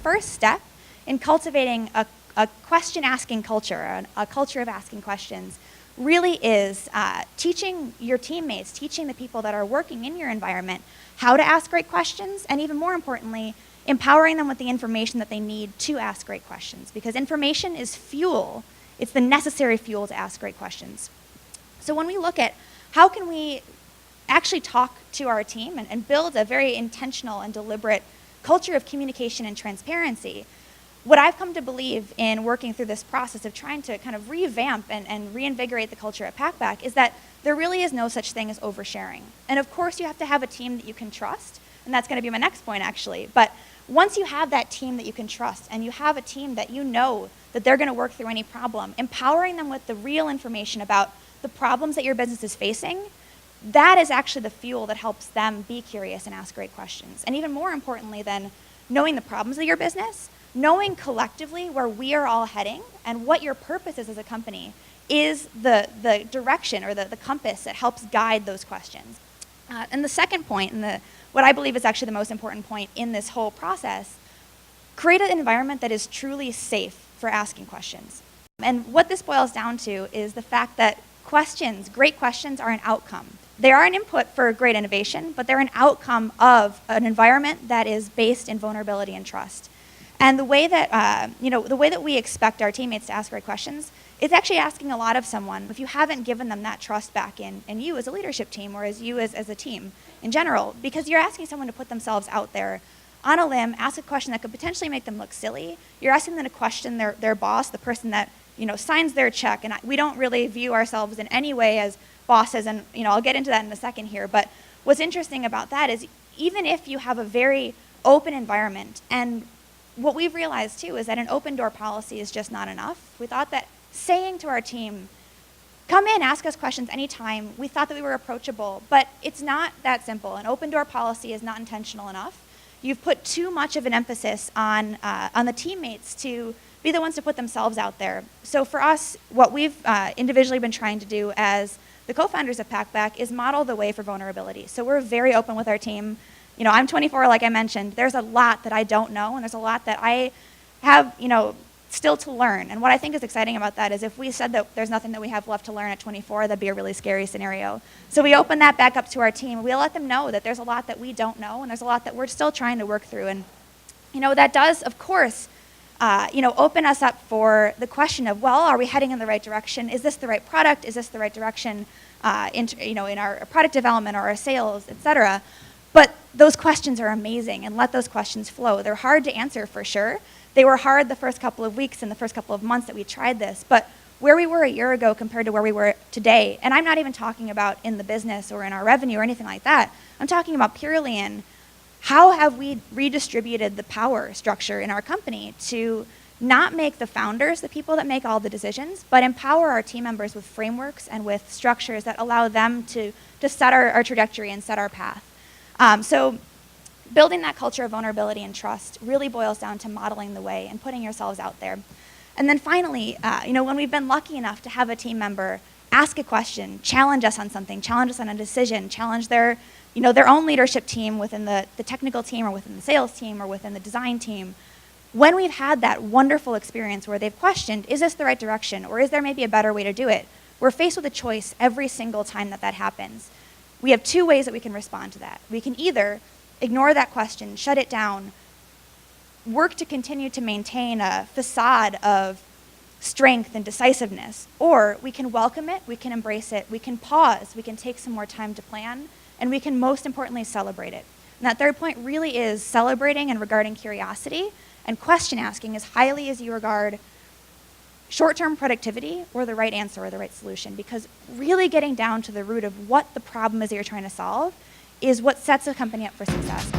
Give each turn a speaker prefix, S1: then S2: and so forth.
S1: first step in cultivating a question-asking culture, a culture of asking questions, really is teaching your teammates, teaching the people that are working in your environment how to ask great questions, and even more importantly, empowering them with the information that they need to ask great questions. Because information is fuel. It's the necessary fuel to ask great questions. So when we look at how can we actually talk to our team and build a very intentional and deliberate culture of communication and transparency, what I've come to believe in working through this process of trying to kind of revamp and reinvigorate the culture at Packback is that there really is no such thing as oversharing. And of course you have to have a team that you can trust, and that's going to be my next point actually. But once you have that team that you can trust and you have a team that you know that they're going to work through any problem, empowering them with the real information about the problems that your business is facing, that is actually the fuel that helps them be curious and ask great questions. And even more importantly than knowing the problems of your business, knowing collectively where we are all heading and what your purpose is as a company is the direction or the compass that helps guide those questions. And the second point, and what I believe is actually the most important point in this whole process, create an environment that is truly safe for asking questions. And what this boils down to is the fact that questions, great questions, are an outcome. They are an input for great innovation, but they're an outcome of an environment that is based in vulnerability and trust. And the way that, the way that we expect our teammates to ask great questions is actually asking a lot of someone if you haven't given them that trust back in you as a leadership team or as you as a team in general, because you're asking someone to put themselves out there on a limb, ask a question that could potentially make them look silly. You're asking them to question their boss, the person that signs their check, and we don't really view ourselves in any way as bosses, and I'll get into that in a second here, but what's interesting about that is even if you have a very open environment, and what we've realized too is that an open door policy is just not enough. We thought that saying to our team, come in, ask us questions anytime, we thought that we were approachable, but it's not that simple. An open door policy is not intentional enough. You've put too much of an emphasis on the teammates to be the ones to put themselves out there. So for us, what we've individually been trying to do as the co-founders of Packback is model the way for vulnerability. So we're very open with our team. I'm 24, like I mentioned. There's a lot that I don't know, and there's a lot that I have, still to learn. And what I think is exciting about that is if we said that there's nothing that we have left to learn at 24, that'd be a really scary scenario. So we open that back up to our team. We let them know that there's a lot that we don't know, and there's a lot that we're still trying to work through. And, that does, of course, open us up for the question of, well, are we heading in the right direction? Is this the right product? Is this the right direction in our product development or our sales, et cetera? But those questions are amazing, and let those questions flow. They're hard to answer for sure. They were hard the first couple of weeks and the first couple of months that we tried this, but where we were a year ago compared to where we were today, and I'm not even talking about in the business or in our revenue or anything like that, I'm talking about purely in how have we redistributed the power structure in our company to not make the founders the people that make all the decisions, but empower our team members with frameworks and with structures that allow them to set our trajectory and set our path. So building that culture of vulnerability and trust really boils down to modeling the way and putting yourselves out there. And then finally, when we've been lucky enough to have a team member ask a question, challenge us on something, challenge us on a decision, challenge their own leadership team within the technical team or within the sales team or within the design team, when we've had that wonderful experience where they've questioned, is this the right direction or is there maybe a better way to do it? We're faced with a choice every single time that happens. We have two ways that we can respond to that. We can either ignore that question, shut it down, work to continue to maintain a facade of strength and decisiveness, or we can welcome it, we can embrace it, we can pause, we can take some more time to plan, and we can most importantly celebrate it. And that third point really is celebrating and regarding curiosity and question asking as highly as you regard short-term productivity or the right answer or the right solution, because really getting down to the root of what the problem is that you're trying to solve is what sets a company up for success.